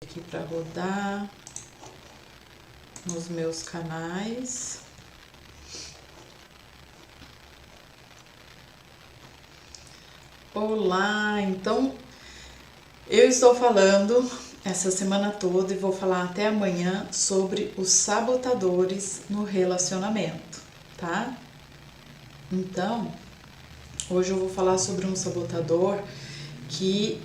Aqui para rodar nos meus canais. Olá, então eu estou falando essa semana toda e vou falar até amanhã sobre os sabotadores no relacionamento, tá? Então, hoje eu vou falar sobre um sabotador que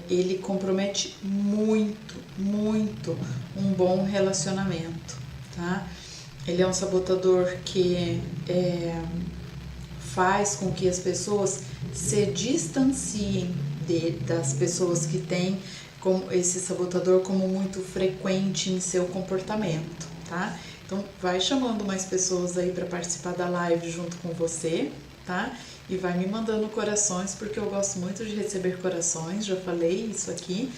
ele compromete muito um bom relacionamento, tá? Ele é um sabotador que faz com que as pessoas se distanciem das pessoas que têm esse sabotador como muito frequente em seu comportamento, tá? Então, vai chamando mais pessoas aí para participar da live junto com você, tá? E vai me mandando corações, porque eu gosto muito de receber corações, já falei isso aqui.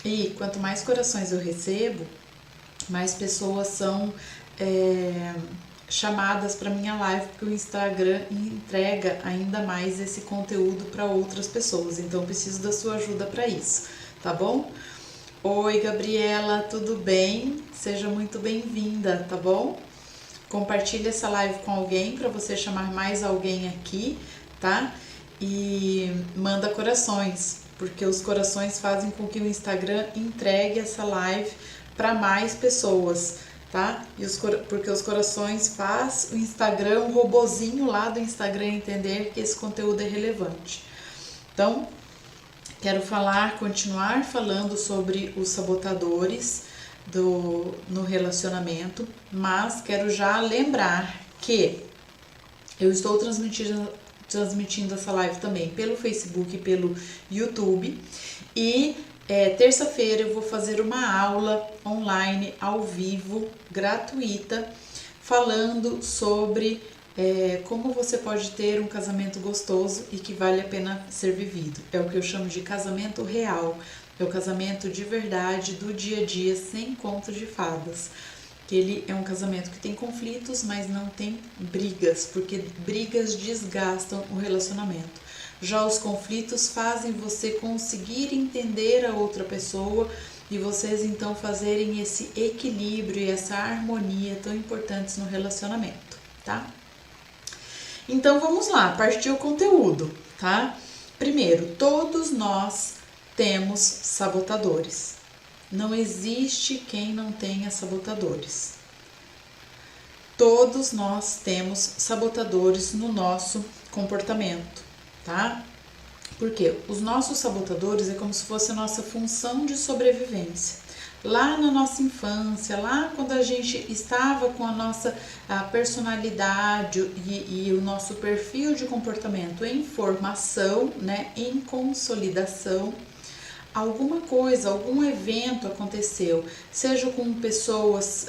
E quanto mais corações eu recebo, mais pessoas são chamadas para minha live, porque o Instagram entrega ainda mais esse conteúdo para outras pessoas. Então, eu preciso da sua ajuda para isso, tá bom? Oi, Gabriela, tudo bem? Seja muito bem-vinda, tá bom? Compartilhe essa live com alguém para você chamar mais alguém aqui, tá? E manda corações, porque os corações fazem com que o Instagram entregue essa live para mais pessoas, tá? Porque os corações faz o Instagram, um robozinho lá do Instagram entender que esse conteúdo é relevante. Então, quero continuar falando sobre os sabotadores no relacionamento, mas quero já lembrar que eu estou transmitindo essa live também pelo Facebook e pelo YouTube, e terça-feira eu vou fazer uma aula online, ao vivo, gratuita, falando sobre como você pode ter um casamento gostoso e que vale a pena ser vivido. É o que eu chamo de casamento real, é o casamento de verdade, do dia a dia, sem conto de fadas. Ele é um casamento que tem conflitos, mas não tem brigas, porque brigas desgastam o relacionamento. Já os conflitos fazem você conseguir entender a outra pessoa e vocês então fazerem esse equilíbrio e essa harmonia tão importantes no relacionamento, tá? Então vamos lá, partir o conteúdo, tá? Primeiro, todos nós temos sabotadores. Não existe quem não tenha sabotadores. Todos nós temos sabotadores no nosso comportamento, tá? Porque os nossos sabotadores é como se fosse a nossa função de sobrevivência. Lá na nossa infância, lá quando a gente estava com a nossa personalidade e o nosso perfil de comportamento em formação, né, em consolidação, alguma coisa, algum evento aconteceu, seja com pessoas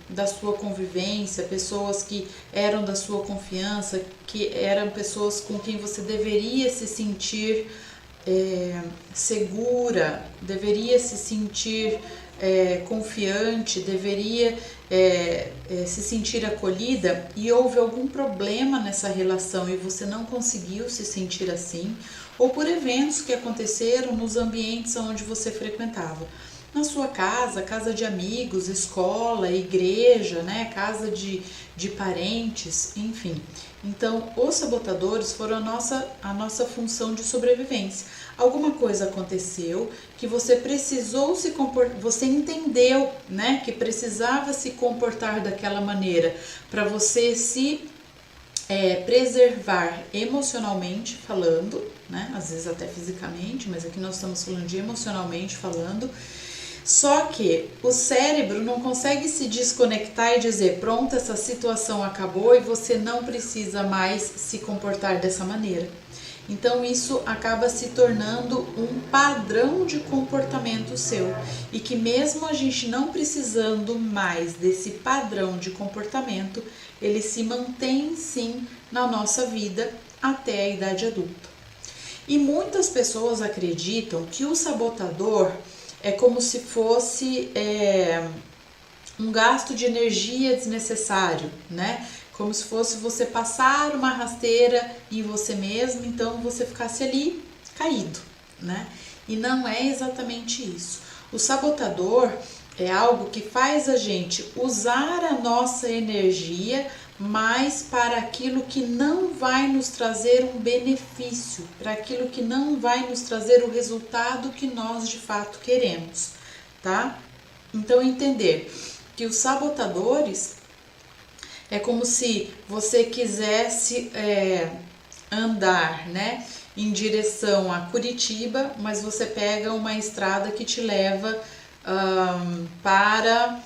da sua convivência, pessoas que eram da sua confiança, que eram pessoas com quem você deveria se sentir segura, deveria se sentir confiante, deveria se sentir acolhida, e houve algum problema nessa relação e você não conseguiu se sentir assim, ou por eventos que aconteceram nos ambientes onde você frequentava. Na sua casa, casa de amigos, escola, igreja, né, casa de parentes, enfim. Então, os sabotadores foram a nossa função de sobrevivência. Alguma coisa aconteceu que você precisou se comportar, você entendeu, né, que precisava se comportar daquela maneira para você se preservar emocionalmente falando, né, às vezes até fisicamente, mas aqui nós estamos falando de emocionalmente falando. Só que o cérebro não consegue se desconectar e dizer, pronto, essa situação acabou e você não precisa mais se comportar dessa maneira. Então isso acaba se tornando um padrão de comportamento seu, e que mesmo a gente não precisando mais desse padrão de comportamento, ele se mantém sim na nossa vida até a idade adulta. E muitas pessoas acreditam que o sabotador é como se fosse um gasto de energia desnecessário, né? Como se fosse você passar uma rasteira em você mesmo, então você ficasse ali caído, né? E não é exatamente isso. O sabotador é algo que faz a gente usar a nossa energia mais para aquilo que não vai nos trazer um benefício, para aquilo que não vai nos trazer o resultado que nós de fato queremos, tá? Então entender que os sabotadores é como se você quisesse andar, né, em direção a Curitiba, mas você pega uma estrada que te leva para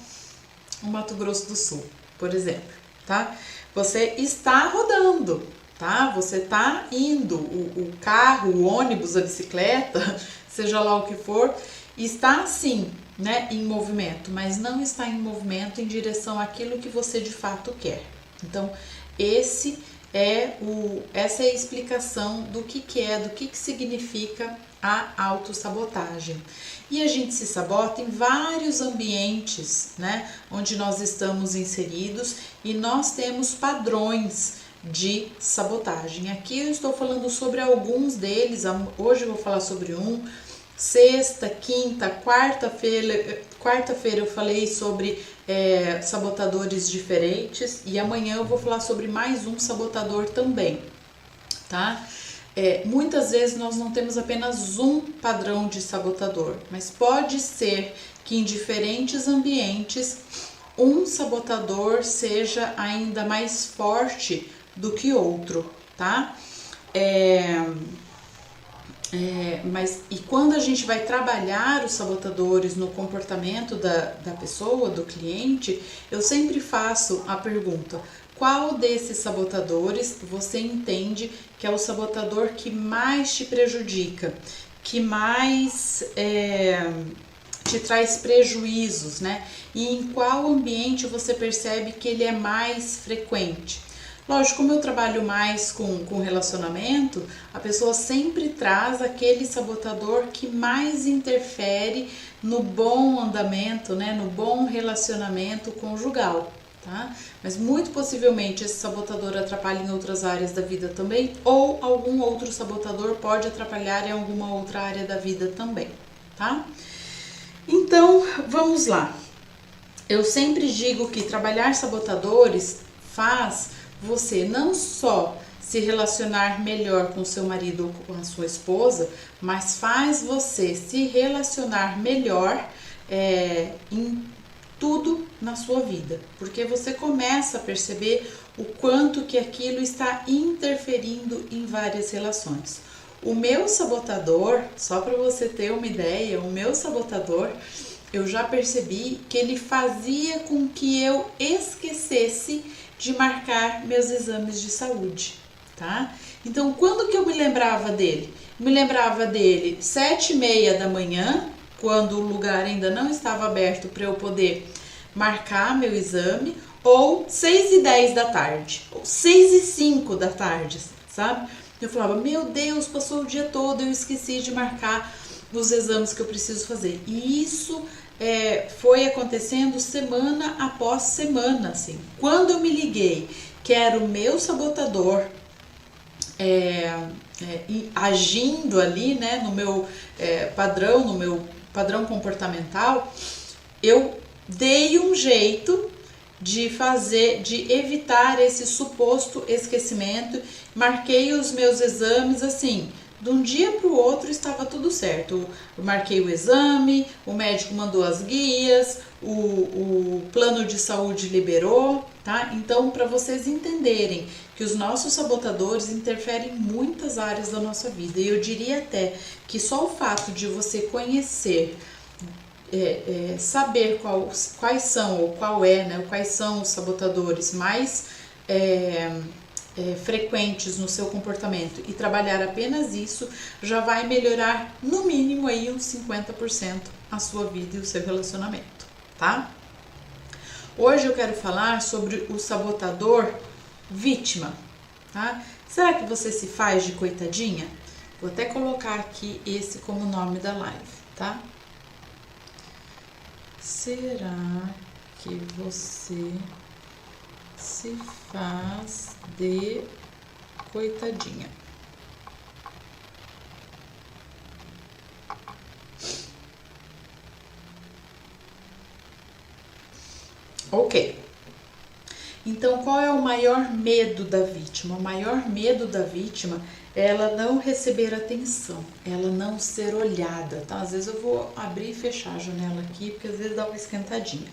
o Mato Grosso do Sul, por exemplo, tá? Você está rodando, tá? Você está indo, o carro, o ônibus, a bicicleta, seja lá o que for, está sim, né, em movimento, mas não está em movimento em direção àquilo que você de fato quer. Então, essa é a explicação do que significa a autossabotagem. E a gente se sabota em vários ambientes, né, onde nós estamos inseridos e nós temos padrões de sabotagem. Aqui eu estou falando sobre alguns deles, hoje eu vou falar sobre um. Sexta, quinta, quarta-feira eu falei sobre sabotadores diferentes e amanhã eu vou falar sobre mais um sabotador também, tá? Muitas vezes nós não temos apenas um padrão de sabotador, mas pode ser que em diferentes ambientes um sabotador seja ainda mais forte do que outro, tá? E quando a gente vai trabalhar os sabotadores no comportamento da pessoa, do cliente, eu sempre faço a pergunta: qual desses sabotadores você entende que é o sabotador que mais te prejudica, que mais te traz prejuízos, né? E em qual ambiente você percebe que ele é mais frequente? Lógico, como eu trabalho mais com relacionamento, a pessoa sempre traz aquele sabotador que mais interfere no bom andamento, né, no bom relacionamento conjugal, tá? Mas muito possivelmente esse sabotador atrapalha em outras áreas da vida também, ou algum outro sabotador pode atrapalhar em alguma outra área da vida também, tá? Então, vamos lá. Eu sempre digo que trabalhar sabotadores faz você não só se relacionar melhor com seu marido ou com a sua esposa, mas faz você se relacionar melhor em tudo na sua vida, porque você começa a perceber o quanto que aquilo está interferindo em várias relações. O meu sabotador, só para você ter uma ideia, o meu sabotador, eu já percebi que ele fazia com que eu esquecesse de marcar meus exames de saúde, tá? Então, quando que eu me lembrava dele? Me lembrava dele 7h30 da manhã, quando o lugar ainda não estava aberto para eu poder marcar meu exame, ou 6h10 da tarde, ou 6h05 da tarde, sabe? Eu falava, meu Deus, passou o dia todo, eu esqueci de marcar os exames que eu preciso fazer. E isso foi acontecendo semana após semana, assim. Quando eu me liguei que era o meu sabotador agindo ali, né, no meu padrão comportamental, eu dei um jeito de evitar esse suposto esquecimento. Marquei os meus exames assim, de um dia para o outro estava tudo certo. Eu marquei o exame, o médico mandou as guias, o plano de saúde liberou, tá? Então, para vocês entenderem que os nossos sabotadores interferem em muitas áreas da nossa vida, e eu diria até que só o fato de você conhecer, saber quais são os sabotadores mais frequentes no seu comportamento e trabalhar apenas isso, já vai melhorar no mínimo aí uns 50% a sua vida e o seu relacionamento, tá? Hoje eu quero falar sobre o sabotador vítima, tá? Será que você se faz de coitadinha? Vou até colocar aqui esse como nome da live, tá? Será que você se faz de coitadinha? Ok. Então, qual é o maior medo da vítima? O maior medo da vítima é ela não receber atenção, ela não ser olhada, tá? Às vezes eu vou abrir e fechar a janela aqui, porque às vezes dá uma esquentadinha.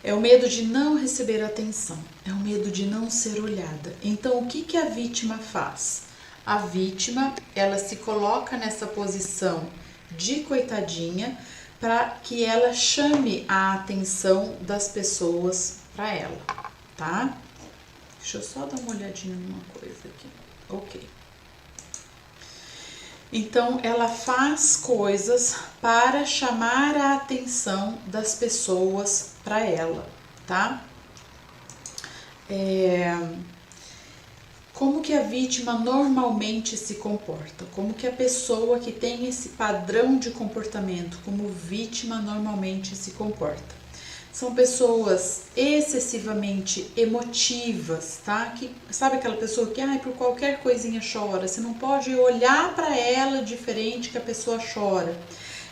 É o medo de não receber atenção, é o medo de não ser olhada. Então, o que que a vítima faz? A vítima, ela se coloca nessa posição de coitadinha para que ela chame a atenção das pessoas para ela, tá? Deixa eu só dar uma olhadinha numa coisa aqui. Ok. Então, ela faz coisas para chamar a atenção das pessoas para ela, tá? Como que a vítima normalmente se comporta? Como que a pessoa que tem esse padrão de comportamento como vítima normalmente se comporta? São pessoas excessivamente emotivas, tá? Que, sabe aquela pessoa que, por qualquer coisinha chora, você não pode olhar para ela diferente que a pessoa chora.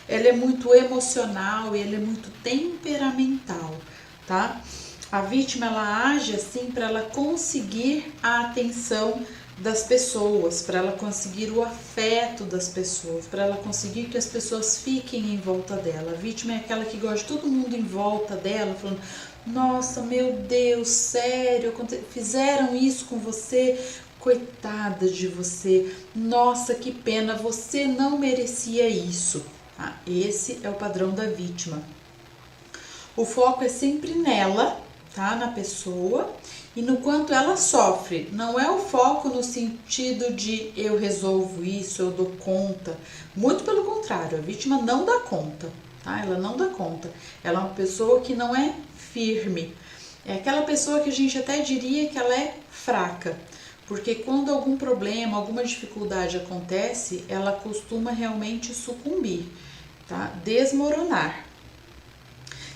Ela é muito emocional e ela é muito temperamental, tá? A vítima, ela age assim para ela conseguir a atenção das pessoas, para ela conseguir o afeto das pessoas, para ela conseguir que as pessoas fiquem em volta dela. A vítima é aquela que gosta de todo mundo em volta dela, falando: nossa, meu Deus, sério, fizeram isso com você? Coitada de você, nossa, que pena, você não merecia isso. Esse é o padrão da vítima. O foco é sempre nela, tá? Na pessoa e no quanto ela sofre. Não é o foco no sentido de eu resolvo isso, eu dou conta. Muito pelo contrário, a vítima não dá conta, tá? Ela não dá conta. Ela é uma pessoa que não é firme. É aquela pessoa que a gente até diria que ela é fraca. Porque quando algum problema, alguma dificuldade acontece, ela costuma realmente sucumbir, tá? Desmoronar.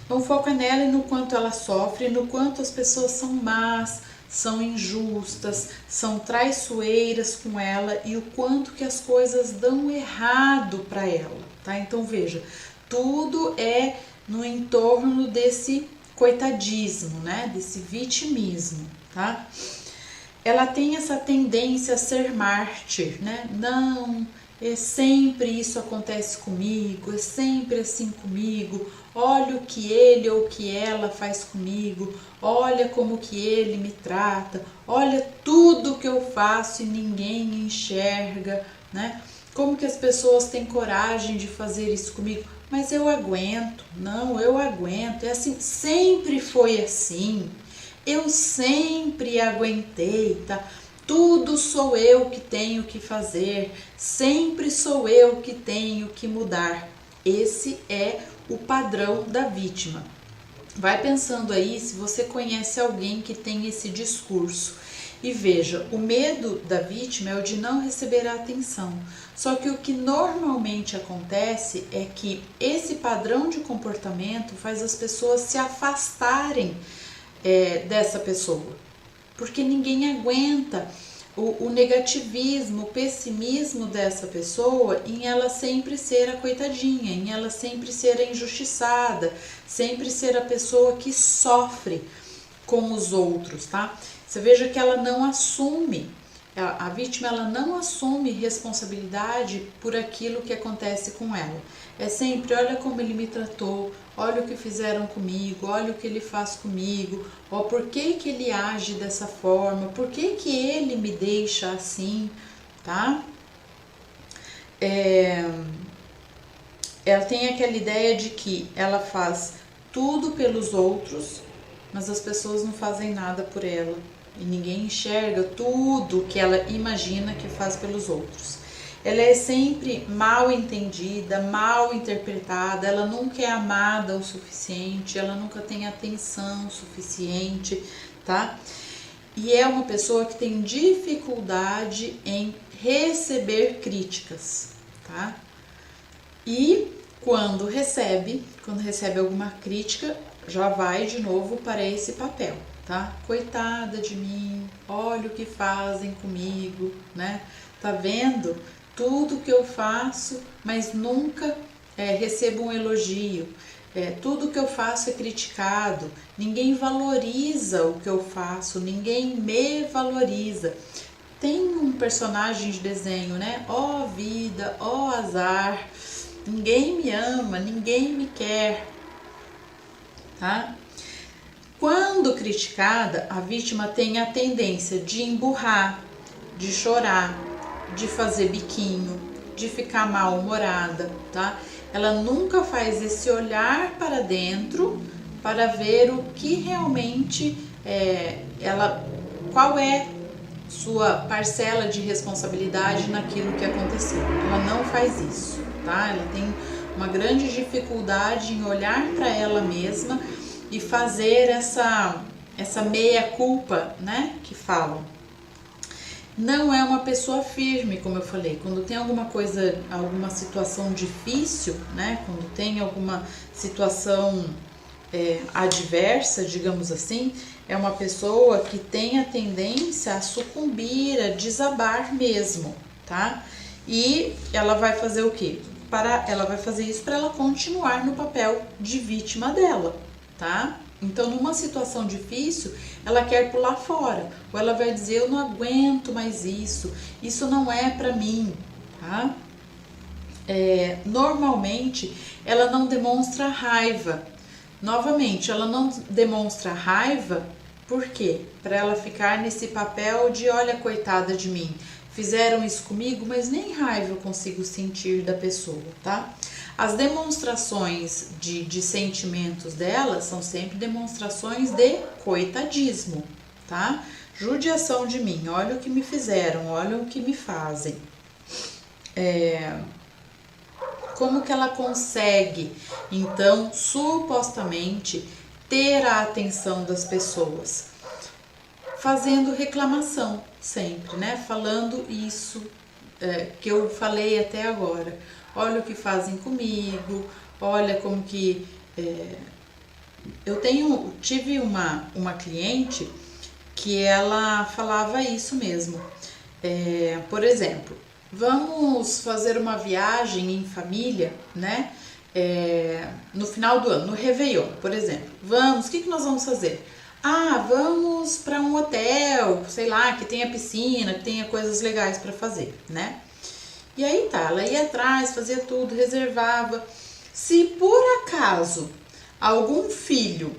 Então, o foco é nela e no quanto ela sofre, no quanto as pessoas são más, são injustas, são traiçoeiras com ela e o quanto que as coisas dão errado para ela, tá? Então, veja, tudo é no entorno desse coitadismo, né? Desse vitimismo, tá? Ela tem essa tendência a ser mártir, né? Não, sempre isso acontece comigo, é sempre assim comigo. Olha o que ele ou o que ela faz comigo, olha como que ele me trata, olha tudo que eu faço e ninguém enxerga, né? Como que as pessoas têm coragem de fazer isso comigo? Mas eu aguento, não, eu aguento, é assim, sempre foi assim, eu sempre aguentei, tá? Tudo sou eu que tenho que fazer, sempre sou eu que tenho que mudar. Esse é o padrão da vítima. Vai pensando aí se você conhece alguém que tem esse discurso. E veja, o medo da vítima é o de não receber a atenção. Só que o que normalmente acontece é que esse padrão de comportamento faz as pessoas se afastarem dessa pessoa. Porque ninguém aguenta o negativismo, o pessimismo dessa pessoa em ela sempre ser a coitadinha, em ela sempre ser a injustiçada, sempre ser a pessoa que sofre com os outros, tá? Você veja que ela não assume, a vítima ela não assume responsabilidade por aquilo que acontece com ela. É sempre, olha como ele me tratou, olha o que fizeram comigo, olha o que ele faz comigo, ó, por que que ele age dessa forma, por que que ele me deixa assim, tá? Ela tem aquela ideia de que ela faz tudo pelos outros, mas as pessoas não fazem nada por ela e ninguém enxerga tudo que ela imagina que faz pelos outros. Ela é sempre mal entendida, mal interpretada, ela nunca é amada o suficiente, ela nunca tem atenção suficiente, tá? E é uma pessoa que tem dificuldade em receber críticas, tá? E quando recebe alguma crítica, já vai de novo para esse papel, tá? Coitada de mim, olha o que fazem comigo, né? Tá vendo? Tudo que eu faço, mas nunca recebo um elogio. tudo que eu faço é criticado, ninguém valoriza o que eu faço, ninguém me valoriza. Tem um personagem de desenho, né? Ó vida, ó azar, ninguém me ama, ninguém me quer, tá? Quando criticada, a vítima tem a tendência de emburrar, de chorar, de fazer biquinho, de ficar mal-humorada, tá? Ela nunca faz esse olhar para dentro para ver o que realmente qual é sua parcela de responsabilidade naquilo que aconteceu. Ela não faz isso, tá? Ela tem uma grande dificuldade em olhar para ela mesma e fazer essa meia-culpa, né, que falam. Não é uma pessoa firme, como eu falei. Quando tem alguma coisa, alguma situação difícil, né, quando tem alguma situação adversa, digamos assim, é uma pessoa que tem a tendência a sucumbir, a desabar mesmo, tá? E ela vai fazer o quê? Ela vai fazer isso para ela continuar no papel de vítima dela, tá? Então, numa situação difícil, ela quer pular fora, ou ela vai dizer, eu não aguento mais isso não é pra mim, tá? Normalmente, ela não demonstra raiva. Novamente, ela não demonstra raiva, por quê? Para ela ficar nesse papel de, olha, coitada de mim, fizeram isso comigo, mas nem raiva eu consigo sentir da pessoa, tá? As demonstrações de sentimentos dela são sempre demonstrações de coitadismo, tá? Judiação de mim, olha o que me fizeram, olha o que me fazem. Como que ela consegue, então, supostamente, ter a atenção das pessoas? Fazendo reclamação sempre, né? Falando isso que eu falei até agora. Olha o que fazem comigo, olha como que... Eu tive uma cliente que ela falava isso mesmo. Por exemplo, vamos fazer uma viagem em família, né? No final do ano, no Réveillon, por exemplo. Vamos, o que nós vamos fazer? Ah, vamos para um hotel, sei lá, que tenha piscina, que tenha coisas legais para fazer, né? E aí tá, ela ia atrás, fazia tudo, reservava. Se por acaso algum filho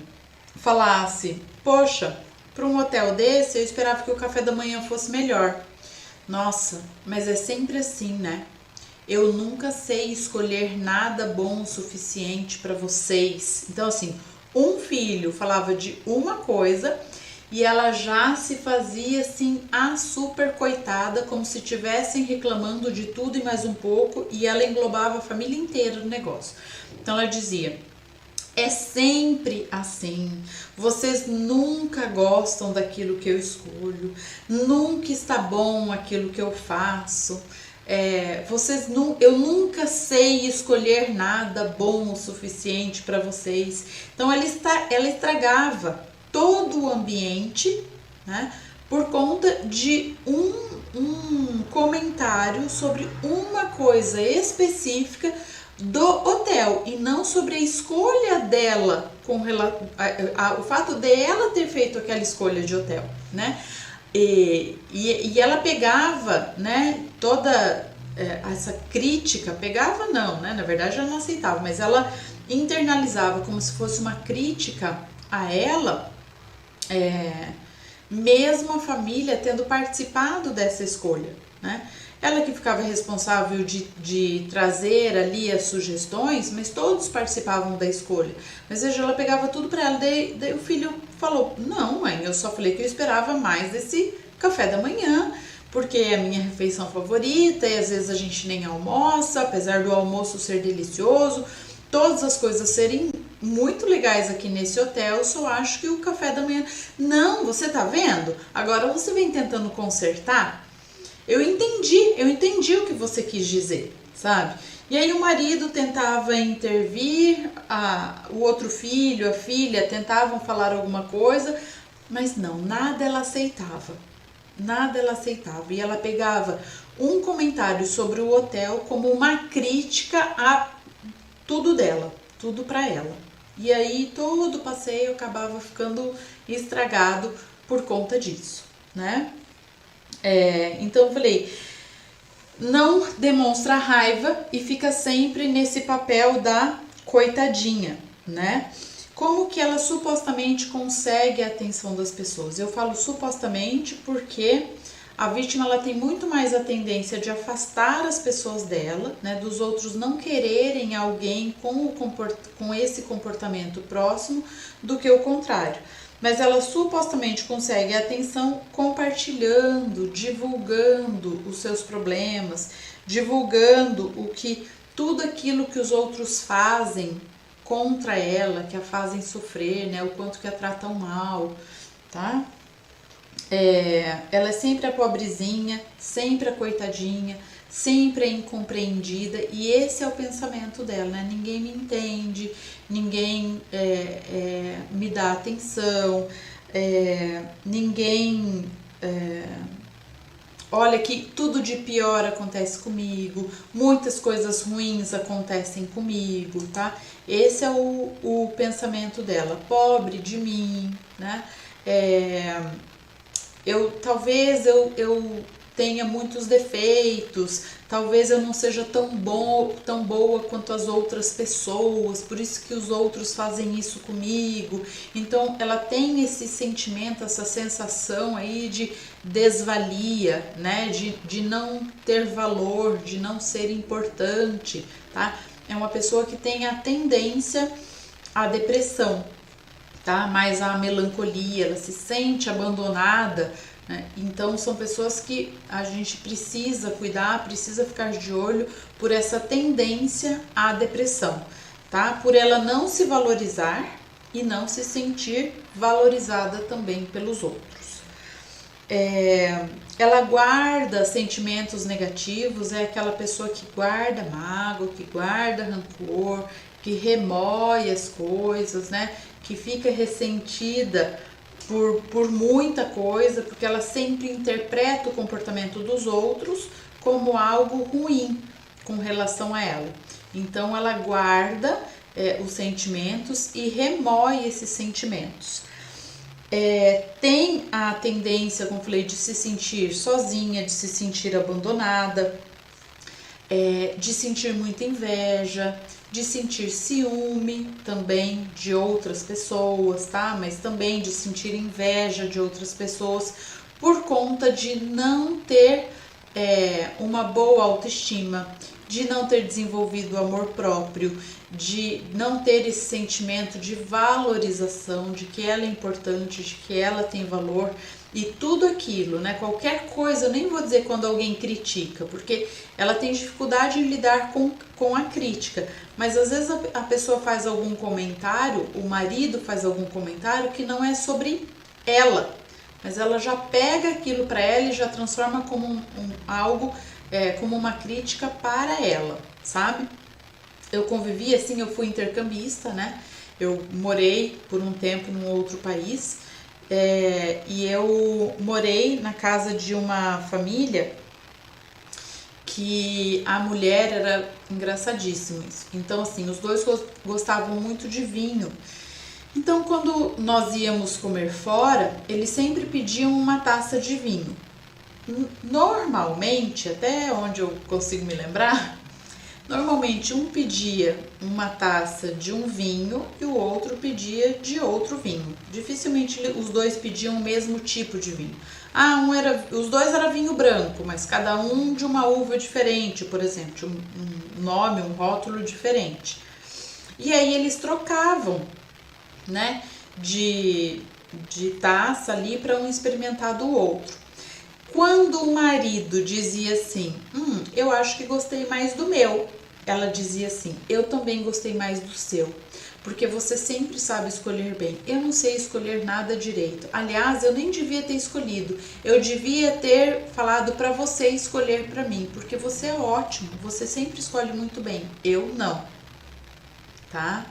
falasse, poxa, para um hotel desse eu esperava que o café da manhã fosse melhor. Nossa, mas é sempre assim, né? Eu nunca sei escolher nada bom o suficiente para vocês. Então, assim, um filho falava de uma coisa e ela já se fazia assim a super coitada, como se estivessem reclamando de tudo e mais um pouco, e ela englobava a família inteira no negócio. Então ela dizia, é sempre assim, vocês nunca gostam daquilo que eu escolho, nunca está bom aquilo que eu faço, eu nunca sei escolher nada bom o suficiente para vocês. Então ela estragava todo o ambiente, né, por conta de um comentário sobre uma coisa específica do hotel e não sobre a escolha dela, o fato de ela ter feito aquela escolha de hotel, né? E ela pegava, né, toda essa crítica, pegava não, né? Na verdade ela não aceitava, mas ela internalizava como se fosse uma crítica a ela, mesmo a família tendo participado dessa escolha, né? Ela que ficava responsável de trazer ali as sugestões, mas todos participavam da escolha. Mas veja, ela pegava tudo para ela, daí o filho falou, não mãe, eu só falei que eu esperava mais desse café da manhã, porque é a minha refeição favorita e às vezes a gente nem almoça, apesar do almoço ser delicioso, todas as coisas serem muito legais aqui nesse hotel, eu só acho que o café da manhã... Não, você tá vendo? Agora você vem tentando consertar. Eu entendi o que você quis dizer, sabe? E aí o marido tentava intervir, o outro filho, a filha tentavam falar alguma coisa, mas não, nada ela aceitava. Nada ela aceitava. E ela pegava um comentário sobre o hotel como uma crítica a tudo dela. tudo para ela. E aí todo o passeio acabava ficando estragado por conta disso, né? Então eu falei, não demonstra raiva e fica sempre nesse papel da coitadinha, né? Como que ela supostamente consegue a atenção das pessoas? Eu falo supostamente porque a vítima ela tem muito mais a tendência de afastar as pessoas dela, né, dos outros não quererem alguém com esse comportamento próximo do que o contrário. Mas ela supostamente consegue a atenção compartilhando, divulgando os seus problemas, divulgando tudo aquilo que os outros fazem contra ela, que a fazem sofrer, né, o quanto que a tratam mal, tá? Ela é sempre a pobrezinha, sempre a coitadinha, sempre a incompreendida, e esse é o pensamento dela, né? Ninguém me entende, ninguém me dá atenção, ninguém olha que tudo de pior acontece comigo, muitas coisas ruins acontecem comigo, tá? Esse é o pensamento dela, pobre de mim, né? Talvez eu tenha muitos defeitos, talvez eu não seja tão boa quanto as outras pessoas, por isso que os outros fazem isso comigo. Então ela tem esse sentimento, essa sensação aí de desvalia, né? De não ter valor, de não ser importante, tá? É uma pessoa que tem a tendência à depressão, tá? Mais a melancolia, ela se sente abandonada, né? Então são pessoas que a gente precisa cuidar, precisa ficar de olho por essa tendência à depressão, tá? Por ela não se valorizar e não se sentir valorizada também pelos outros. Ela guarda sentimentos negativos, é aquela pessoa que guarda mágoa, que guarda rancor, que remoe as coisas, né? Que fica ressentida por muita coisa, porque ela sempre interpreta o comportamento dos outros como algo ruim com relação a ela. Então ela guarda os sentimentos e remoe esses sentimentos. Tem a tendência, como falei, de se sentir sozinha, de se sentir abandonada, de sentir muita inveja, de sentir ciúme também de outras pessoas, tá? Mas também de sentir inveja de outras pessoas por conta de não ter uma boa autoestima, de não ter desenvolvido o amor próprio, de não ter esse sentimento de valorização, de que ela é importante, de que ela tem valor. E tudo aquilo, né? Qualquer coisa, eu nem vou dizer quando alguém critica, porque ela tem dificuldade em lidar com a crítica. Mas às vezes a pessoa faz algum comentário, o marido faz algum comentário que não é sobre ela, mas ela já pega aquilo para ela e já transforma como algo, como uma crítica para ela, sabe? Eu convivi assim, eu fui intercambista, né? Eu morei por um tempo num outro país. E eu morei na casa de uma família que a mulher era engraçadíssima. Então, assim, os dois gostavam muito de vinho. Então, quando nós íamos comer fora, eles sempre pediam uma taça de vinho. Normalmente, até onde eu consigo me lembrar, normalmente um pedia uma taça de um vinho e o outro pedia de outro vinho. Dificilmente os dois pediam o mesmo tipo de vinho. Os dois era vinho branco, mas cada um de uma uva diferente, por exemplo, de um nome, um rótulo diferente. E aí eles trocavam, né, de taça ali para um experimentar do outro. Quando o marido dizia assim, eu acho que gostei mais do meu, ela dizia assim, eu também gostei mais do seu, porque você sempre sabe escolher bem. Eu não sei escolher nada direito. Aliás, eu nem devia ter escolhido. Eu devia ter falado para você escolher para mim, porque você é ótimo, você sempre escolhe muito bem. Eu não, tá?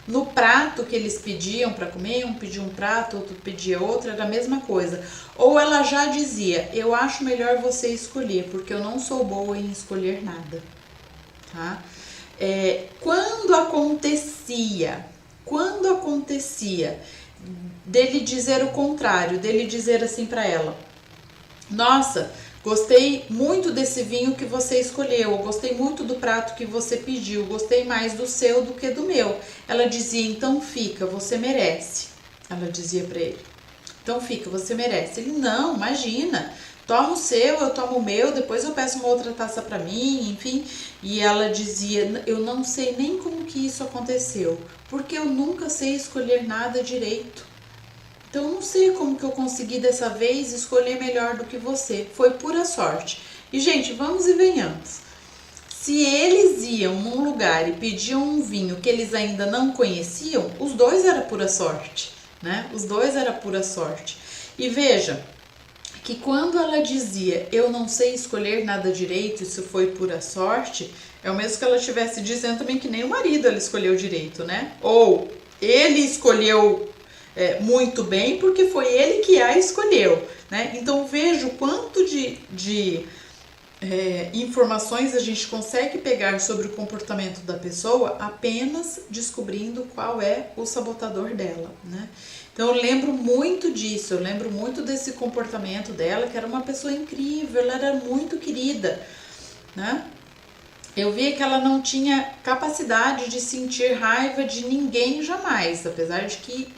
No prato que eles pediam para comer, um pedia um prato, outro pedia outro, era a mesma coisa. Ou ela já dizia, eu acho melhor você escolher, porque eu não sou boa em escolher nada, tá? Quando acontecia dele dizer o contrário, dele dizer assim para ela: nossa, gostei muito desse vinho que você escolheu, eu gostei muito do prato que você pediu, gostei mais do seu do que do meu. Ela dizia: então fica, você merece. Ela dizia para ele: então fica, você merece. Ele: não, imagina, toma o seu, eu tomo o meu, depois eu peço uma outra taça para mim, enfim. E ela dizia: eu não sei nem como que isso aconteceu, porque eu nunca sei escolher nada direito. Então eu não sei como que eu consegui dessa vez escolher melhor do que você, foi pura sorte. E gente, vamos e venhamos. Se eles iam num lugar e pediam um vinho que eles ainda não conheciam, os dois era pura sorte, né? Os dois era pura sorte. E veja que quando ela dizia: eu não sei escolher nada direito, isso foi pura sorte, é o mesmo que ela estivesse dizendo também que nem o marido ela escolheu direito, né? Ou ele escolheu muito bem porque foi ele que a escolheu, né? Então veja o quanto de informações a gente consegue pegar sobre o comportamento da pessoa apenas descobrindo qual é o sabotador dela, né? Então eu lembro muito disso, eu lembro muito desse comportamento dela, que era uma pessoa incrível, ela era muito querida, né? Eu via que ela não tinha capacidade de sentir raiva de ninguém jamais, apesar de que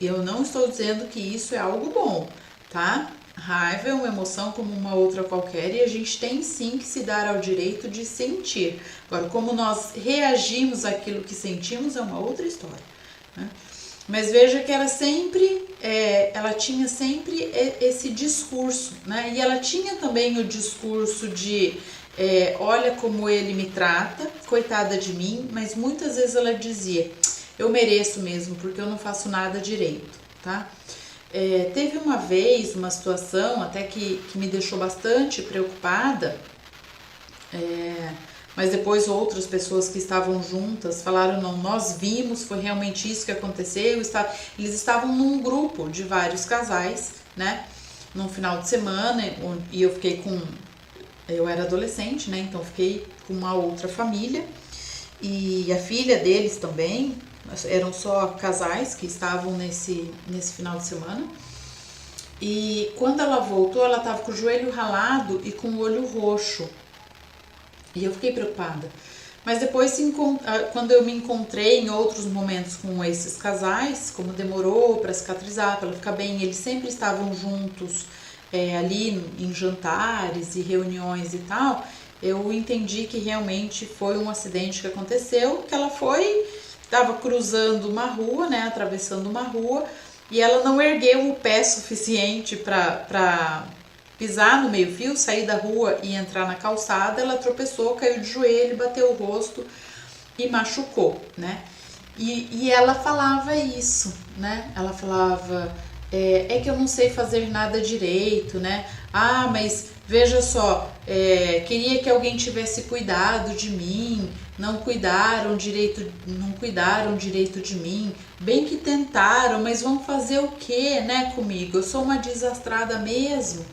eu não estou dizendo que isso é algo bom, tá? Raiva é uma emoção como uma outra qualquer e a gente tem sim que se dar ao direito de sentir. Agora, como nós reagimos àquilo que sentimos é uma outra história, né? Mas veja que ela tinha sempre esse discurso, né? E ela tinha também o discurso de olha como ele me trata, coitada de mim, mas muitas vezes ela dizia: eu mereço mesmo, porque eu não faço nada direito, tá? Teve uma vez uma situação até que me deixou bastante preocupada, mas depois outras pessoas que estavam juntas falaram: não, nós vimos, foi realmente isso que aconteceu. Eles estavam num grupo de vários casais, né, num final de semana, e eu era adolescente, né, então fiquei com uma outra família, e a filha deles também, eram só casais que estavam nesse final de semana. E quando ela voltou, ela estava com o joelho ralado e com o olho roxo. E eu fiquei preocupada. Mas depois, quando eu me encontrei em outros momentos com esses casais, como demorou para cicatrizar, para ela ficar bem, eles sempre estavam juntos ali em jantares e reuniões e tal, eu entendi que realmente foi um acidente que aconteceu, que ela estava cruzando uma rua, né, atravessando uma rua, e ela não ergueu o pé suficiente para pisar no meio-fio, sair da rua e entrar na calçada. Ela tropeçou, caiu de joelho, bateu o rosto e machucou, né? E ela falava isso, né? Ela falava: é que eu não sei fazer nada direito, né? Ah, mas veja só, queria que alguém tivesse cuidado de mim, não cuidaram direito de mim, bem que tentaram, mas vão fazer o quê, né, comigo? Eu sou uma desastrada mesmo.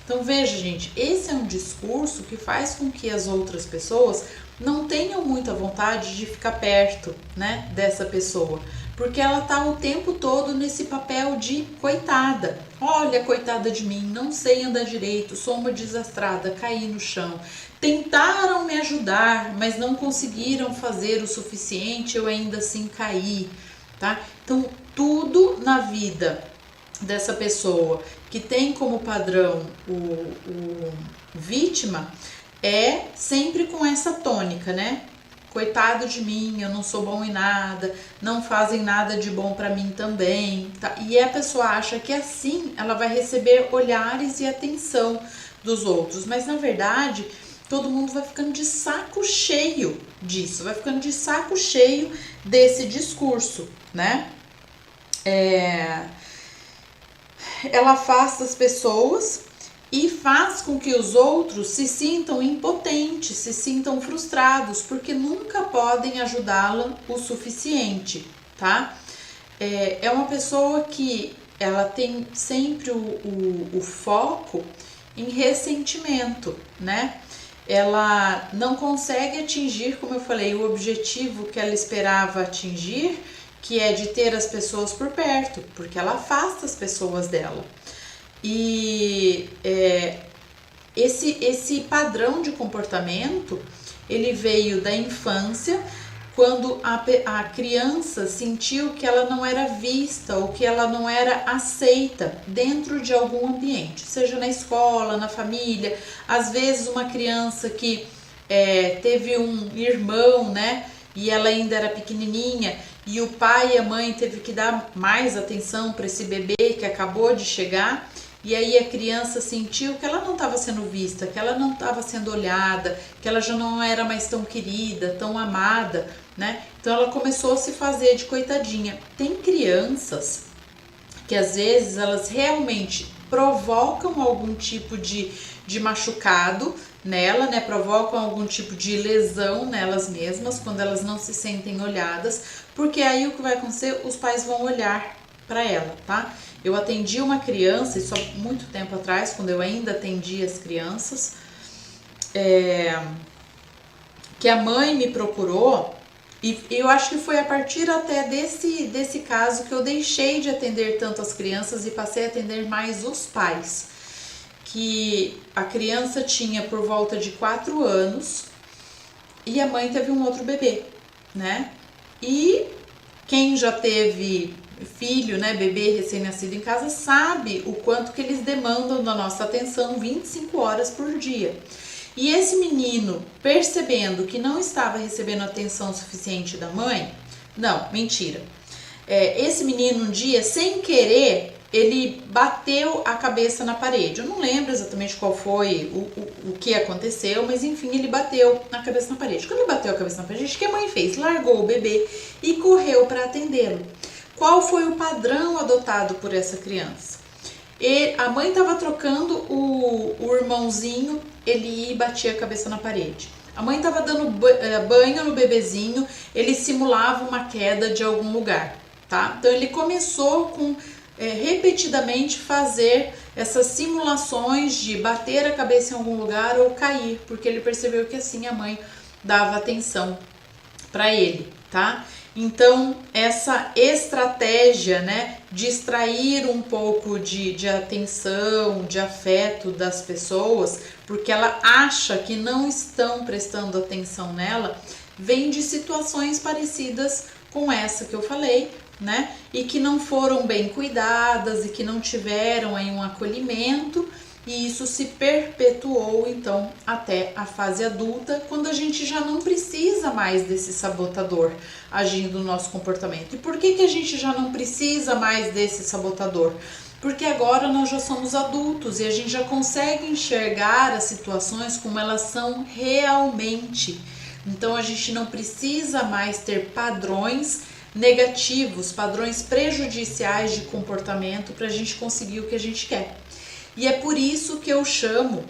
Então veja, gente, esse é um discurso que faz com que as outras pessoas não tenham muita vontade de ficar perto, né, dessa pessoa, porque ela tá o tempo todo nesse papel de coitada. Olha, coitada de mim, não sei andar direito, sou uma desastrada, caí no chão. Tentaram me ajudar, mas não conseguiram fazer o suficiente, eu ainda assim caí, tá? Então, tudo na vida dessa pessoa que tem como padrão o vítima é sempre com essa tônica, né? Coitado de mim, eu não sou bom em nada, não fazem nada de bom pra mim também, tá? E a pessoa acha que assim ela vai receber olhares e atenção dos outros, mas na verdade todo mundo vai ficando de saco cheio disso, vai ficando de saco cheio desse discurso, né? Ela afasta as pessoas e faz com que os outros se sintam impotentes, se sintam frustrados, porque nunca podem ajudá-la o suficiente, tá? É uma pessoa que ela tem sempre o foco em ressentimento, né? ela não consegue atingir, como eu falei, o objetivo que ela esperava atingir, que é de ter as pessoas por perto, porque ela afasta as pessoas dela. E esse padrão de comportamento, ele veio da infância, quando a criança sentiu que ela não era vista ou que ela não era aceita dentro de algum ambiente, seja na escola, na família. Às vezes uma criança que teve um irmão, né, e ela ainda era pequenininha, e o pai e a mãe teve que dar mais atenção para esse bebê que acabou de chegar. E aí a criança sentiu que ela não estava sendo vista, que ela não estava sendo olhada, que ela já não era mais tão querida, tão amada, né? Então ela começou a se fazer de coitadinha. Tem crianças que às vezes elas realmente provocam algum tipo de machucado nela, né? Provocam algum tipo de lesão nelas mesmas quando elas não se sentem olhadas, porque aí o que vai acontecer? Os pais vão olhar para ela, tá? Eu atendi uma criança, isso há muito tempo atrás, quando eu ainda atendia as crianças, que a mãe me procurou, e eu acho que foi a partir até desse caso que eu deixei de atender tanto as crianças e passei a atender mais os pais. Que a criança tinha por volta de 4 anos e a mãe teve um outro bebê, né? E quem já teve filho, né, bebê recém-nascido em casa, sabe o quanto que eles demandam da nossa atenção 25 horas por dia. E esse menino, percebendo que não estava recebendo atenção suficiente da mãe, não, mentira. Esse menino um dia, sem querer, ele bateu a cabeça na parede. Eu não lembro exatamente qual foi o que aconteceu, mas enfim, ele bateu a cabeça na parede. Quando ele bateu a cabeça na parede, o que a mãe fez? Largou o bebê e correu para atendê-lo. Qual foi o padrão adotado por essa criança? A mãe estava trocando o irmãozinho, ele ia e batia a cabeça na parede. A mãe estava dando banho no bebezinho, ele simulava uma queda de algum lugar, tá? Então ele começou com repetidamente fazer essas simulações de bater a cabeça em algum lugar ou cair, porque ele percebeu que assim a mãe dava atenção para ele, tá? Então, essa estratégia, né, de extrair um pouco de atenção, de afeto das pessoas, porque ela acha que não estão prestando atenção nela, vem de situações parecidas com essa que eu falei, né, e que não foram bem cuidadas e que não tiveram aí um acolhimento. E isso se perpetuou, então, até a fase adulta, quando a gente já não precisa mais desse sabotador agindo no nosso comportamento. E por que a gente já não precisa mais desse sabotador? Porque agora nós já somos adultos e a gente já consegue enxergar as situações como elas são realmente. Então, a gente não precisa mais ter padrões negativos, padrões prejudiciais de comportamento para a gente conseguir o que a gente quer. E é por isso que eu chamo,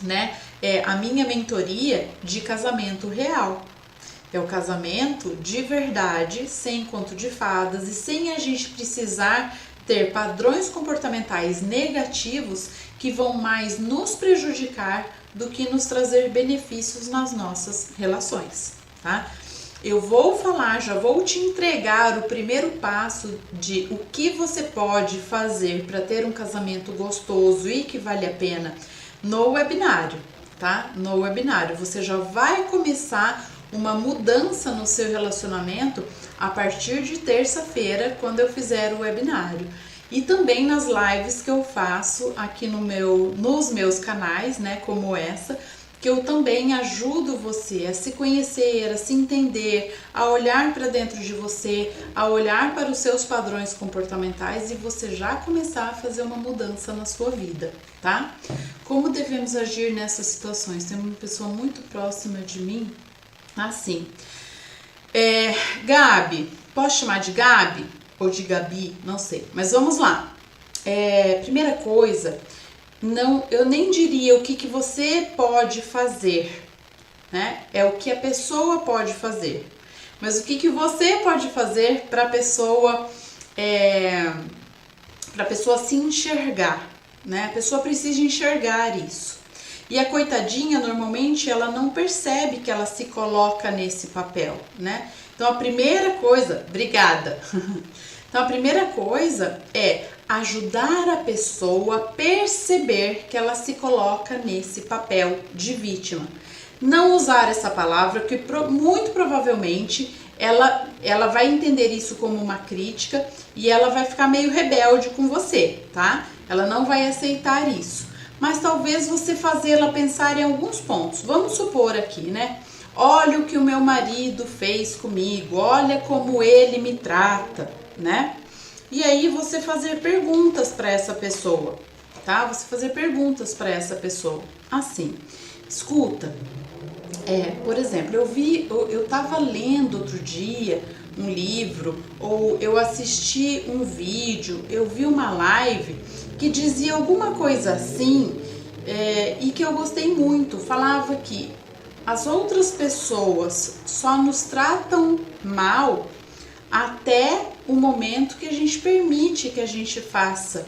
né, a minha mentoria de casamento real. É o casamento de verdade, sem conto de fadas e sem a gente precisar ter padrões comportamentais negativos que vão mais nos prejudicar do que nos trazer benefícios nas nossas relações, tá? Eu vou falar, já vou te entregar o primeiro passo de o que você pode fazer para ter um casamento gostoso e que vale a pena no webinário, tá? No webinário você já vai começar uma mudança no seu relacionamento a partir de terça-feira, quando eu fizer o webinário. E também nas lives que eu faço aqui nos meus canais, né, como essa, que eu também ajudo você a se conhecer, a se entender, a olhar para dentro de você, a olhar para os seus padrões comportamentais e você já começar a fazer uma mudança na sua vida, tá? Como devemos agir nessas situações? Tem uma pessoa muito próxima de mim, assim, Gabi, posso chamar de Gabi ou de Gabi? Não sei, mas vamos lá. Primeira coisa, eu nem diria o que você pode fazer, né? É o que a pessoa pode fazer. Mas o que você pode fazer para a pessoa se enxergar, né? A pessoa precisa enxergar isso. E a coitadinha, normalmente, ela não percebe que ela se coloca nesse papel, né? Então, a primeira coisa, obrigada. Então, a primeira coisa é ajudar a pessoa a perceber que ela se coloca nesse papel de vítima. Não usar essa palavra, porque muito provavelmente ela vai entender isso como uma crítica e ela vai ficar meio rebelde com você, tá? Ela não vai aceitar isso. Mas talvez você fazê-la pensar em alguns pontos. Vamos supor aqui, né? Olha o que o meu marido fez comigo, olha como ele me trata, né? E aí você fazer perguntas para essa pessoa, tá? Você fazer perguntas para essa pessoa. Assim, escuta, por exemplo, eu tava lendo outro dia um livro, ou eu assisti um vídeo, eu vi uma live que dizia alguma coisa assim, e que eu gostei muito. Falava que as outras pessoas só nos tratam mal até o momento que a gente permite que a gente faça,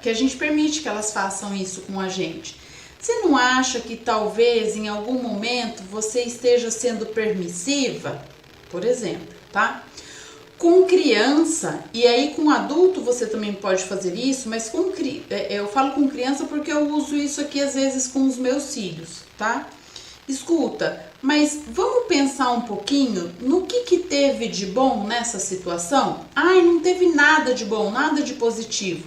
que a gente permite que elas façam isso com a gente. Você não acha que talvez em algum momento você esteja sendo permissiva? Por exemplo, tá? Com criança, e aí com adulto você também pode fazer isso, mas eu falo com criança porque eu uso isso aqui às vezes com os meus filhos, tá? Escuta, mas vamos pensar um pouquinho no que teve de bom nessa situação? Ai, não teve nada de bom, nada de positivo.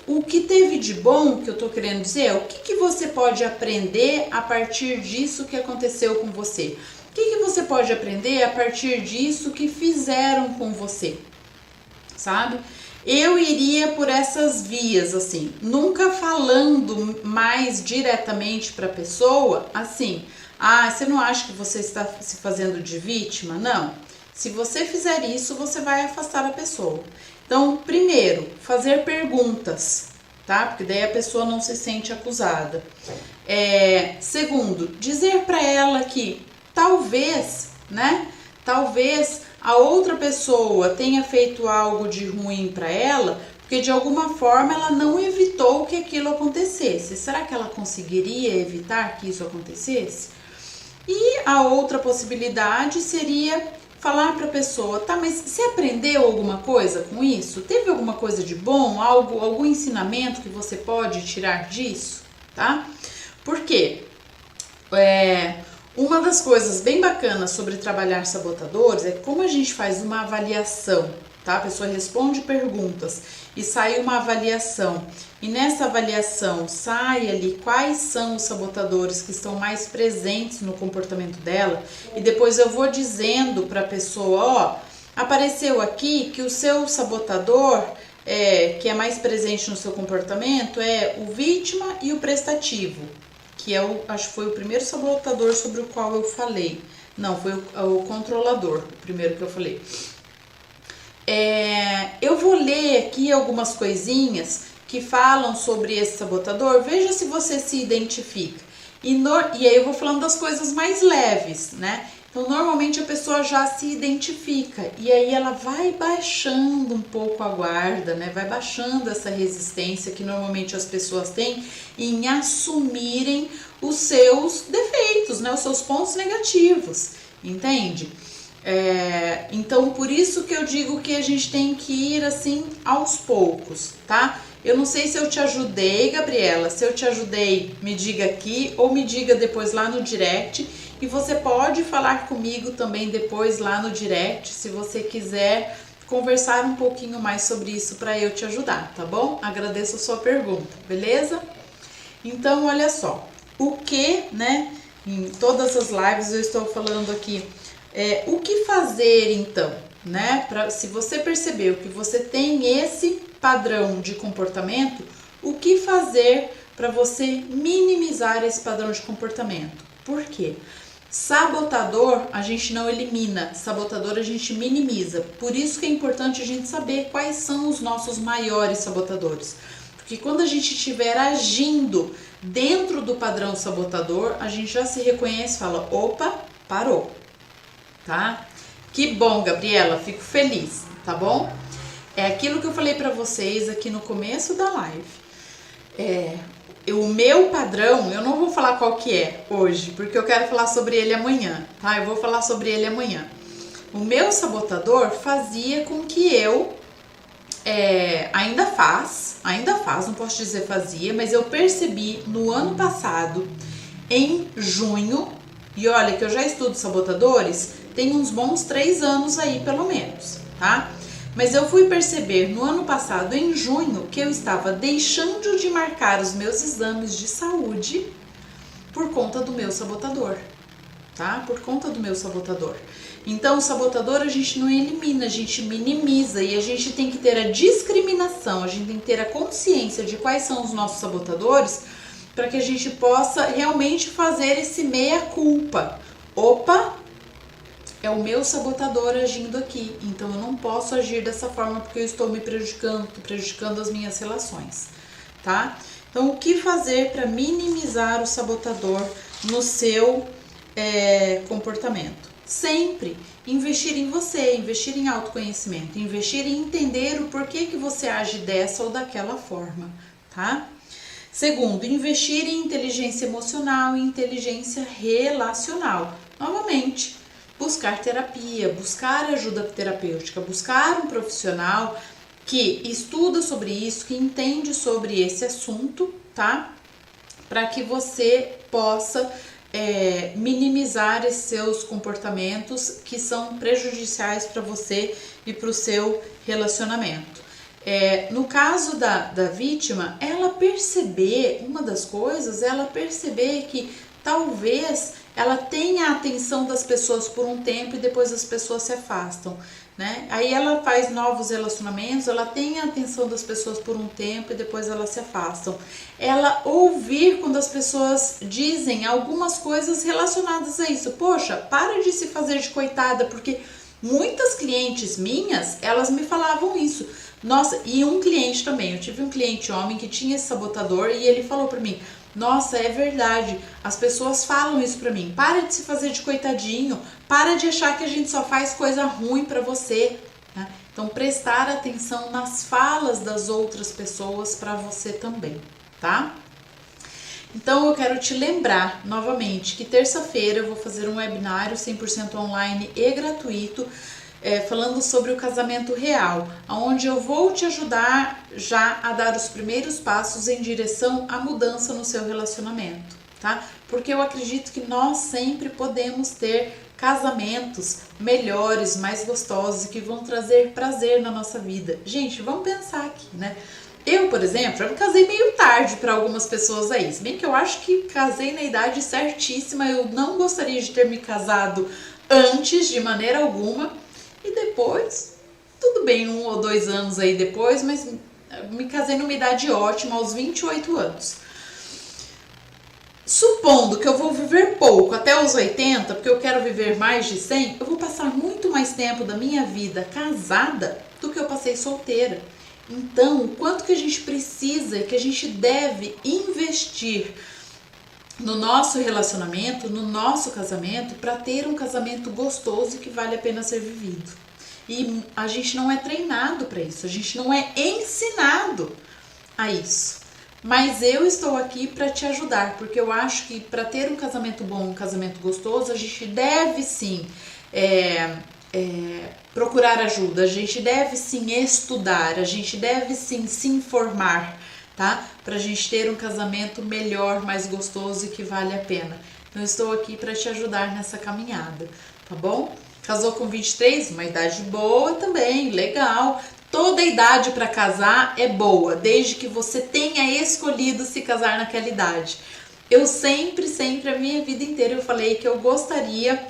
O que teve de bom, que eu tô querendo dizer, é o que você pode aprender a partir disso que aconteceu com você? O que você pode aprender a partir disso que fizeram com você? Sabe? Eu iria por essas vias, assim, nunca falando mais diretamente para a pessoa, assim, você não acha que você está se fazendo de vítima? Não. Se você fizer isso, você vai afastar a pessoa. Então, primeiro, fazer perguntas, tá? Porque daí a pessoa não se sente acusada. Segundo, dizer para ela que talvez, né? Talvez a outra pessoa tenha feito algo de ruim para ela, porque de alguma forma ela não evitou que aquilo acontecesse. Será que ela conseguiria evitar que isso acontecesse? E a outra possibilidade seria falar para a pessoa, tá, mas você aprendeu alguma coisa com isso? Teve alguma coisa de bom? Algum ensinamento que você pode tirar disso? Tá? Por quê? Uma das coisas bem bacanas sobre trabalhar sabotadores é que como a gente faz uma avaliação, tá? A pessoa responde perguntas e sai uma avaliação. E nessa avaliação sai ali quais são os sabotadores que estão mais presentes no comportamento dela. E depois eu vou dizendo para a pessoa, apareceu aqui que o seu sabotador, que é mais presente no seu comportamento, é o vítima e o prestativo. Que acho que foi o primeiro sabotador sobre o qual eu falei. Não, foi o controlador, o primeiro que eu falei. Eu vou ler aqui algumas coisinhas que falam sobre esse sabotador. Veja se você se identifica. E aí eu vou falando das coisas mais leves, né? Então, normalmente a pessoa já se identifica e aí ela vai baixando um pouco a guarda, né? Vai baixando essa resistência que normalmente as pessoas têm em assumirem os seus defeitos, né? Os seus pontos negativos, entende? Então, por isso que eu digo que a gente tem que ir assim aos poucos, tá? Eu não sei se eu te ajudei, Gabriela. Se eu te ajudei, me diga aqui ou me diga depois lá no direct. E você pode falar comigo também depois lá no direct, se você quiser conversar um pouquinho mais sobre isso para eu te ajudar, tá bom? Agradeço a sua pergunta, beleza? Então, olha só, o que, né, em todas as lives eu estou falando aqui, o que fazer então, né, se você percebeu que você tem esse padrão de comportamento, o que fazer para você minimizar esse padrão de comportamento? Por quê? Sabotador a gente não elimina, sabotador a gente minimiza. Por isso que é importante a gente saber quais são os nossos maiores sabotadores. Porque quando a gente estiver agindo dentro do padrão sabotador, a gente já se reconhece e fala, opa, parou, tá? Que bom, Gabriela, fico feliz, tá bom? É aquilo que eu falei pra vocês aqui no começo da live. O meu padrão, eu não vou falar qual que é hoje, porque eu quero falar sobre ele amanhã, tá? Eu vou falar sobre ele amanhã. O meu sabotador fazia com que eu, ainda faz, não posso dizer fazia, mas eu percebi no ano passado, em junho, e olha que eu já estudo sabotadores, tem uns bons 3 anos aí pelo menos, tá? Mas eu fui perceber no ano passado, em junho, que eu estava deixando de marcar os meus exames de saúde por conta do meu sabotador, tá? Por conta do meu sabotador. Então, o sabotador a gente não elimina, a gente minimiza, e a gente tem que ter a discriminação, a gente tem que ter a consciência de quais são os nossos sabotadores, para que a gente possa realmente fazer esse meia-culpa. Opa, é o meu sabotador agindo aqui, então eu não posso agir dessa forma porque eu estou me prejudicando, estou prejudicando as minhas relações, tá? Então, o que fazer para minimizar o sabotador no seu comportamento? Sempre investir em você, investir em autoconhecimento, investir em entender o porquê que você age dessa ou daquela forma, tá? Segundo, investir em inteligência emocional e inteligência relacional. Novamente, buscar terapia, buscar ajuda terapêutica, buscar um profissional que estuda sobre isso, que entende sobre esse assunto, tá? Para que você possa minimizar esses seus comportamentos que são prejudiciais para você e para o seu relacionamento. No caso da vítima, ela perceber, uma das coisas, ela perceber que talvez ela tenha a atenção das pessoas por um tempo e depois as pessoas se afastam, né? Aí ela faz novos relacionamentos, ela tem a atenção das pessoas por um tempo e depois elas se afastam. Ela ouvir quando as pessoas dizem algumas coisas relacionadas a isso. Poxa, para de se fazer de coitada, porque muitas clientes minhas, elas me falavam isso. Nossa, e um cliente também, eu tive um cliente homem que tinha esse sabotador e ele falou pra mim: nossa, é verdade, as pessoas falam isso pra mim, para de se fazer de coitadinho, para de achar que a gente só faz coisa ruim pra você, né? Então, prestar atenção nas falas das outras pessoas pra você também, tá? Então, eu quero te lembrar novamente que terça-feira eu vou fazer um webinário 100% online e gratuito, falando sobre o casamento real, onde eu vou te ajudar já a dar os primeiros passos em direção à mudança no seu relacionamento, tá? Porque eu acredito que nós sempre podemos ter casamentos melhores, mais gostosos, que vão trazer prazer na nossa vida. Gente, vamos pensar aqui, né? Eu, por exemplo, eu me casei meio tarde para algumas pessoas aí, se bem que eu acho que casei na idade certíssima, eu não gostaria de ter me casado antes de maneira alguma. E depois, tudo bem, 1 ou 2 anos aí depois, mas me casei numa idade ótima, aos 28 anos. Supondo que eu vou viver pouco, até os 80, porque eu quero viver mais de 100, eu vou passar muito mais tempo da minha vida casada do que eu passei solteira. Então, o quanto que a gente precisa, que a gente deve investir no nosso relacionamento, no nosso casamento, para ter um casamento gostoso e que vale a pena ser vivido. E a gente não é treinado para isso, a gente não é ensinado a isso. Mas eu estou aqui para te ajudar, porque eu acho que para ter um casamento bom, um casamento gostoso, a gente deve sim procurar ajuda, a gente deve sim estudar, a gente deve sim se informar, tá? Pra gente ter um casamento melhor, mais gostoso e que vale a pena. Então, eu estou aqui para te ajudar nessa caminhada, tá bom? Casou com 23, uma idade boa também, legal. Toda idade para casar é boa, desde que você tenha escolhido se casar naquela idade. Eu sempre, a minha vida inteira, eu falei que eu gostaria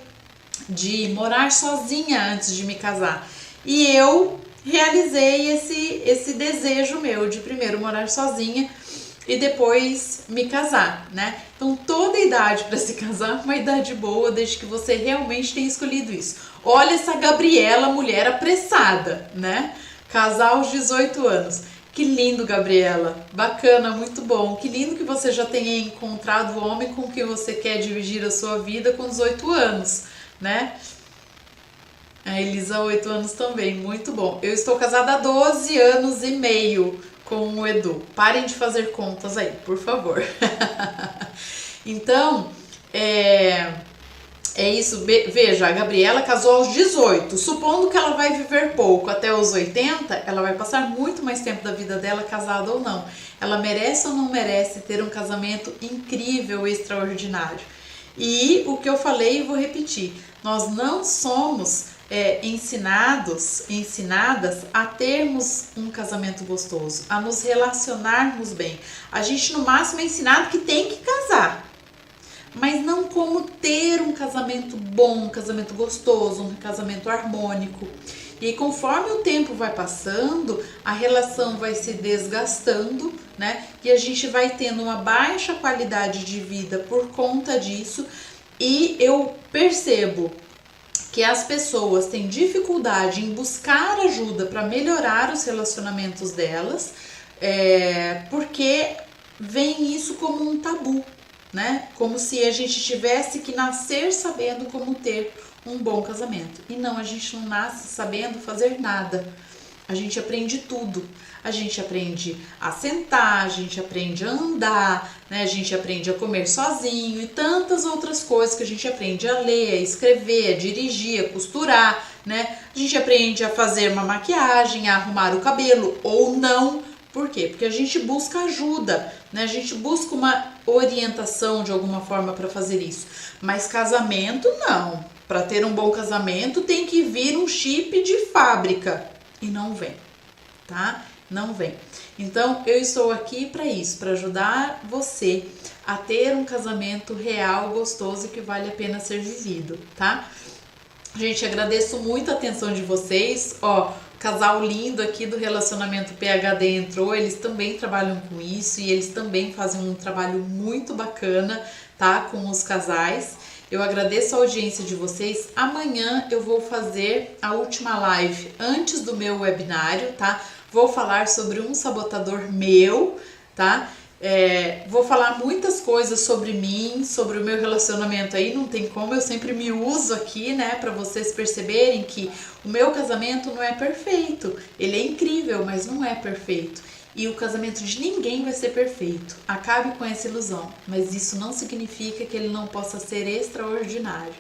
de morar sozinha antes de me casar. E eu realizei esse desejo meu de primeiro morar sozinha e depois me casar, né? Então, toda idade para se casar é uma idade boa, desde que você realmente tenha escolhido isso. Olha essa Gabriela, mulher apressada, né? Casar aos 18 anos. Que lindo, Gabriela. Bacana, muito bom. Que lindo que você já tenha encontrado o homem com quem você quer dividir a sua vida com 18 anos, né? A Elisa, 8 anos também, muito bom. Eu estou casada há 12 anos e meio com o Edu. Parem de fazer contas aí, por favor. Então, é isso. Veja, a Gabriela casou aos 18. Supondo que ela vai viver pouco, até os 80, ela vai passar muito mais tempo da vida dela casada ou não. Ela merece ou não merece ter um casamento incrível, extraordinário? E o que eu falei, eu vou repetir. Nós não somos ensinadas a termos um casamento gostoso, a nos relacionarmos bem. A gente, no máximo, é ensinado que tem que casar, mas não como ter um casamento bom, um casamento gostoso, um casamento harmônico. E conforme o tempo vai passando, a relação vai se desgastando, né? E a gente vai tendo uma baixa qualidade de vida por conta disso. E eu percebo que as pessoas têm dificuldade em buscar ajuda para melhorar os relacionamentos delas, porque vem isso como um tabu, né? Como se a gente tivesse que nascer sabendo como ter um bom casamento. E não, a gente não nasce sabendo fazer nada. A gente aprende tudo. A gente aprende a sentar, a gente aprende a andar, né? A gente aprende a comer sozinho e tantas outras coisas que a gente aprende a ler, a escrever, a dirigir, a costurar, né? A gente aprende a fazer uma maquiagem, a arrumar o cabelo ou não. Por quê? Porque a gente busca ajuda, né? A gente busca uma orientação de alguma forma para fazer isso. Mas casamento não. Para ter um bom casamento tem que vir um chip de fábrica. E não vem, tá? Não vem. Então, eu estou aqui para isso, para ajudar você a ter um casamento real, gostoso e que vale a pena ser vivido, tá? Gente, agradeço muito a atenção de vocês. Ó, casal lindo aqui do Relacionamento PhD entrou, eles também trabalham com isso e eles também fazem um trabalho muito bacana, tá? Com os casais. Eu agradeço a audiência de vocês. Amanhã eu vou fazer a última live antes do meu webinário, tá? Vou falar sobre um sabotador meu, tá? Vou falar muitas coisas sobre mim, sobre o meu relacionamento aí, não tem como, eu sempre me uso aqui, né? Pra vocês perceberem que o meu casamento não é perfeito. Ele é incrível, mas não é perfeito. E o casamento de ninguém vai ser perfeito. Acabe com essa ilusão, mas isso não significa que ele não possa ser extraordinário.